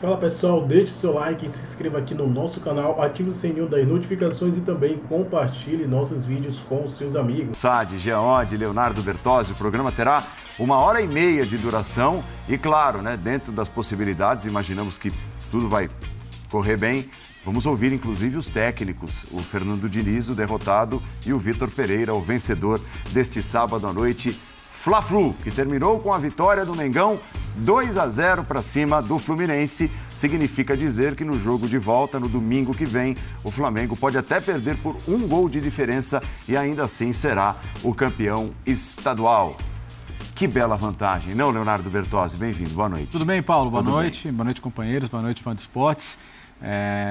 Fala pessoal, deixe seu like, se inscreva aqui no nosso canal, ative o sininho das notificações e também compartilhe nossos vídeos com os seus amigos. Sade, Geode, Leonardo Bertozzi, o programa terá 1h30 de duração e claro, dentro das possibilidades, imaginamos que tudo vai correr bem. Vamos ouvir inclusive os técnicos, o Fernando Diniz, o derrotado, e o Vitor Pereira, o vencedor deste sábado à noite. Fla-Flu, que terminou com a vitória do Mengão 2-0 para cima do Fluminense. Significa dizer que no jogo de volta, no domingo que vem, o Flamengo pode até perder por 1 gol de diferença e ainda assim será o campeão estadual. Que bela vantagem, não, Leonardo Bertozzi? Bem-vindo, boa noite. Tudo bem, Paulo? Boa noite. Bem? Boa noite, companheiros. Boa noite, fã de esportes.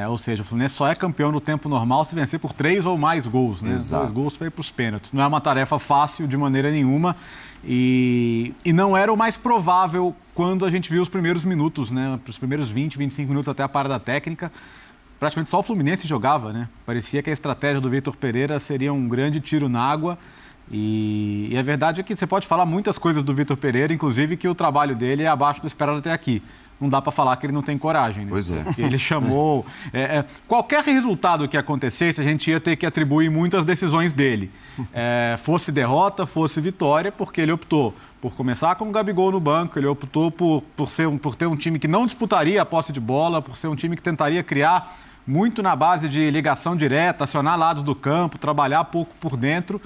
Ou seja, o Fluminense só é campeão no tempo normal se vencer por 3 ou mais gols, né? Exato. 2 gols para ir para os pênaltis. Não é uma tarefa fácil de maneira nenhuma e não era o mais provável quando a gente viu os primeiros minutos, né? Os primeiros 20, 25 minutos até a parada técnica. Praticamente só o Fluminense jogava, né? Parecia que a estratégia do Vitor Pereira seria um grande tiro na água. E a verdade é que você pode falar muitas coisas do Vitor Pereira, inclusive que o trabalho dele é abaixo do esperado até aqui. Não dá para falar que ele não tem coragem, né? Pois é. Porque ele chamou... qualquer resultado que acontecesse, a gente ia ter que atribuir muitas decisões dele. Fosse derrota, fosse vitória, porque ele optou por começar com o Gabigol no banco, ele optou por ter um time que não disputaria a posse de bola, por ser um time que tentaria criar muito na base de ligação direta, acionar lados do campo, trabalhar pouco por dentro.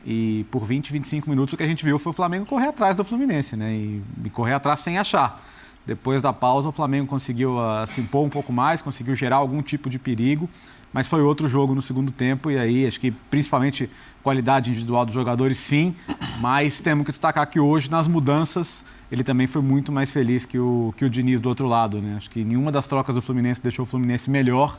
E por 20, 25 minutos o que a gente viu foi o Flamengo correr atrás do Fluminense, né? E correr atrás sem achar. Depois da pausa, o Flamengo conseguiu se impor um pouco mais, conseguiu gerar algum tipo de perigo, mas foi outro jogo no segundo tempo e aí acho que principalmente qualidade individual dos jogadores sim, mas temos que destacar que hoje nas mudanças ele também foi muito mais feliz que o Diniz do outro lado, né? Acho que nenhuma das trocas do Fluminense deixou o Fluminense melhor.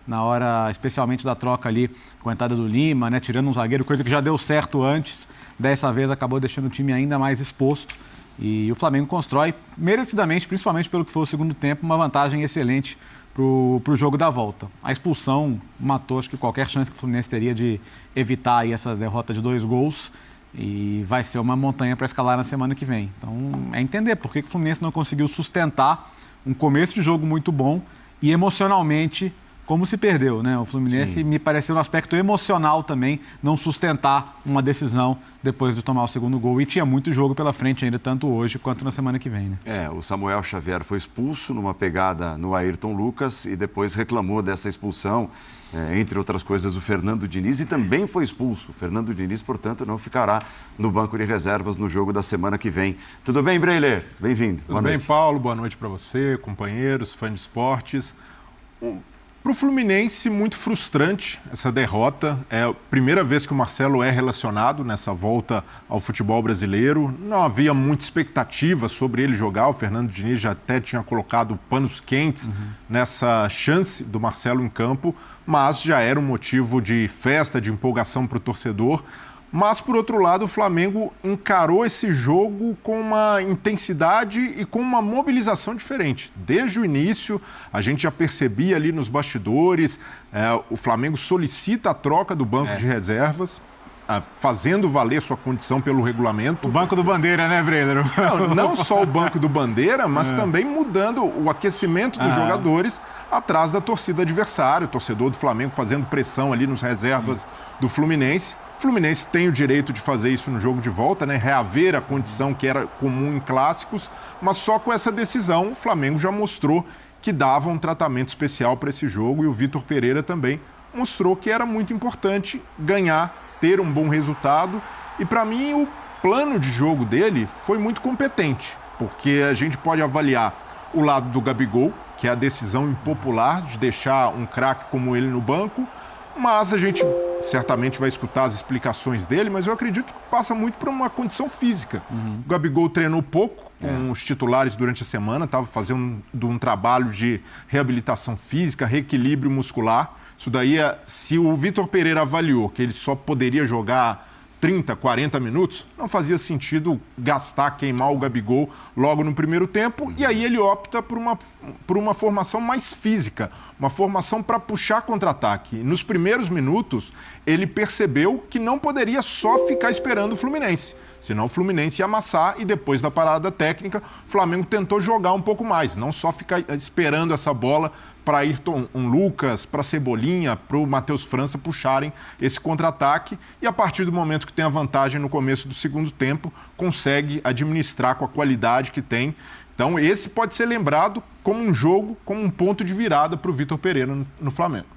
Na hora, especialmente da troca ali com a entrada do Lima, né, tirando um zagueiro, coisa que já deu certo antes, dessa vez acabou deixando o time ainda mais exposto. E o Flamengo constrói, merecidamente, principalmente pelo que foi o segundo tempo, uma vantagem excelente para o jogo da volta. A expulsão matou, acho que qualquer chance que o Fluminense teria de evitar aí essa derrota de 2 gols. E vai ser uma montanha para escalar na semana que vem. Então, é entender por que o Fluminense não conseguiu sustentar um começo de jogo muito bom e emocionalmente como se perdeu, né? O Fluminense Sim. Me pareceu no aspecto emocional também não sustentar uma decisão depois de tomar o segundo gol. E tinha muito jogo pela frente ainda, tanto hoje quanto na semana que vem, né? O Samuel Xavier foi expulso numa pegada no Ayrton Lucas e depois reclamou dessa expulsão. Entre outras coisas, o Fernando Diniz, e também foi expulso. O Fernando Diniz, portanto, não ficará no banco de reservas no jogo da semana que vem. Tudo bem, Breiler? Bem-vindo. Tudo bem, Paulo? Boa noite para você, companheiros, fãs de esportes. Para o Fluminense, muito frustrante essa derrota. É a primeira vez que o Marcelo é relacionado nessa volta ao futebol brasileiro. Não havia muita expectativa sobre ele jogar. O Fernando Diniz já até tinha colocado panos quentes nessa chance do Marcelo em campo, mas já era um motivo de festa, de empolgação para o torcedor. Mas, por outro lado, o Flamengo encarou esse jogo com uma intensidade e com uma mobilização diferente. Desde o início, a gente já percebia ali nos bastidores, o Flamengo solicita a troca do banco de reservas, fazendo valer sua condição pelo regulamento. O banco do Bandeira, né, Breiler? Não só o banco do Bandeira, mas também mudando o aquecimento dos jogadores atrás da torcida adversária. O torcedor do Flamengo fazendo pressão ali nos reservas do Fluminense. O Fluminense tem o direito de fazer isso no jogo de volta, né? Reaver a condição que era comum em clássicos, mas só com essa decisão o Flamengo já mostrou que dava um tratamento especial para esse jogo e o Vitor Pereira também mostrou que era muito importante ganhar, ter um bom resultado. E para mim o plano de jogo dele foi muito competente, porque a gente pode avaliar o lado do Gabigol, que é a decisão impopular de deixar um craque como ele no banco, mas a gente certamente vai escutar as explicações dele, mas eu acredito que passa muito por uma condição física. O Gabigol treinou pouco com os titulares durante a semana, estava fazendo um trabalho de reabilitação física, reequilíbrio muscular. Isso daí, se o Vitor Pereira avaliou que ele só poderia jogar 30, 40 minutos, não fazia sentido gastar, queimar o Gabigol logo no primeiro tempo, e aí ele opta por uma formação mais física, uma formação para puxar contra-ataque. Nos primeiros minutos, ele percebeu que não poderia só ficar esperando o Fluminense. Senão o Fluminense ia amassar e depois da parada técnica, o Flamengo tentou jogar um pouco mais, não só ficar esperando essa bola para Ayrton Lucas, para Cebolinha, para o Matheus França puxarem esse contra-ataque e a partir do momento que tem a vantagem no começo do segundo tempo, consegue administrar com a qualidade que tem. Então esse pode ser lembrado como um jogo, como um ponto de virada para o Vitor Pereira no Flamengo.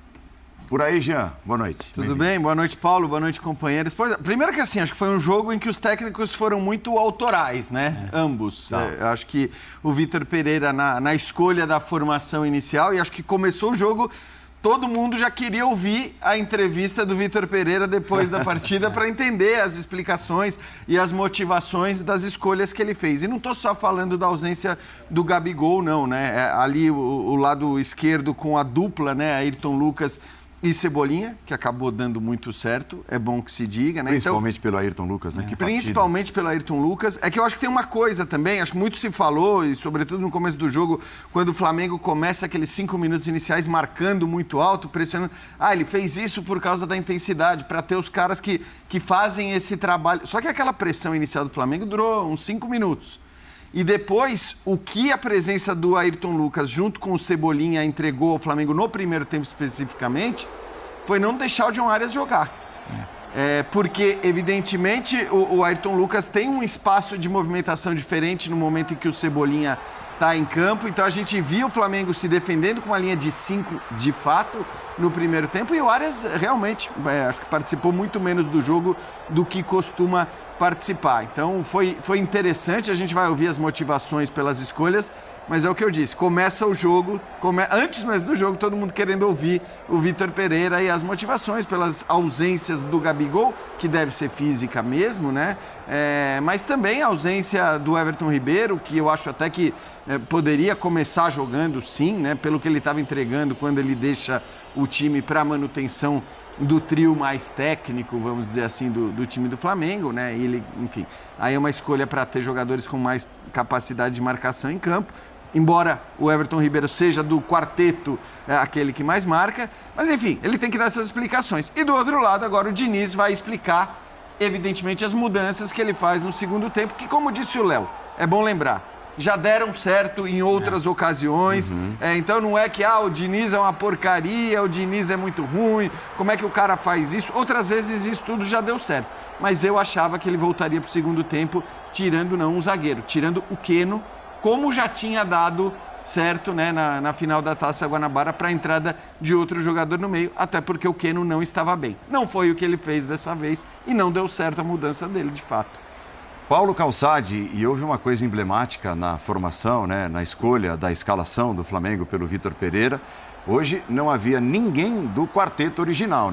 Por aí, Jean, boa noite. Tudo bem? Boa noite, Paulo. Boa noite, companheiros. Pois, primeiro que assim, acho que foi um jogo em que os técnicos foram muito autorais, né? Ambos. Acho que o Vitor Pereira na escolha da formação inicial, e acho que começou o jogo, todo mundo já queria ouvir a entrevista do Vitor Pereira depois da partida para entender as explicações e as motivações das escolhas que ele fez. E não estou só falando da ausência do Gabigol, não, né? Ali o lado esquerdo com a dupla, né? Ayrton Lucas e Cebolinha, que acabou dando muito certo, é bom que se diga, né? Principalmente pelo Ayrton Lucas, né? Principalmente pelo Ayrton Lucas. É que eu acho que tem uma coisa também, acho que muito se falou, e sobretudo no começo do jogo, quando o Flamengo começa aqueles 5 minutos iniciais marcando muito alto, pressionando. Ele fez isso por causa da intensidade, para ter os caras que fazem esse trabalho. Só que aquela pressão inicial do Flamengo durou uns 5 minutos. E depois, o que a presença do Ayrton Lucas junto com o Cebolinha entregou ao Flamengo no primeiro tempo especificamente, foi não deixar o John Arias jogar. Porque, evidentemente, o Ayrton Lucas tem um espaço de movimentação diferente no momento em que o Cebolinha está em campo. Então, a gente viu o Flamengo se defendendo com uma linha de 5, de fato, no primeiro tempo. E o Arias, realmente, acho que participou muito menos do jogo do que costuma participar. Então, foi interessante. A gente vai ouvir as motivações pelas escolhas. Mas é o que eu disse, começa o jogo, antes mesmo do jogo, todo mundo querendo ouvir o Vitor Pereira e as motivações pelas ausências do Gabigol, que deve ser física mesmo, né? Mas também a ausência do Everton Ribeiro, que eu acho até que poderia começar jogando sim, né? Pelo que ele estava entregando quando ele deixa o time para manutenção do trio mais técnico, vamos dizer assim, do time do Flamengo, né? E ele, enfim, aí é uma escolha para ter jogadores com mais capacidade de marcação em campo. Embora o Everton Ribeiro seja do quarteto aquele que mais marca. Mas, enfim, ele tem que dar essas explicações. E do outro lado, agora o Diniz vai explicar, evidentemente, as mudanças que ele faz no segundo tempo, que, como disse o Léo, é bom lembrar, já deram certo em outras ocasiões. Então não é que o Diniz é uma porcaria, o Diniz é muito ruim, como é que o cara faz isso? Outras vezes isso tudo já deu certo. Mas eu achava que ele voltaria para o segundo tempo, tirando não um zagueiro, tirando o Keno, como já tinha dado certo, né, na final da Taça Guanabara, para a entrada de outro jogador no meio, até porque o Keno não estava bem. Não foi o que ele fez dessa vez e não deu certo a mudança dele, de fato. Paulo Calçade, e houve uma coisa emblemática na formação, né, na escolha da escalação do Flamengo pelo Vitor Pereira. Hoje não havia ninguém do quarteto original, né?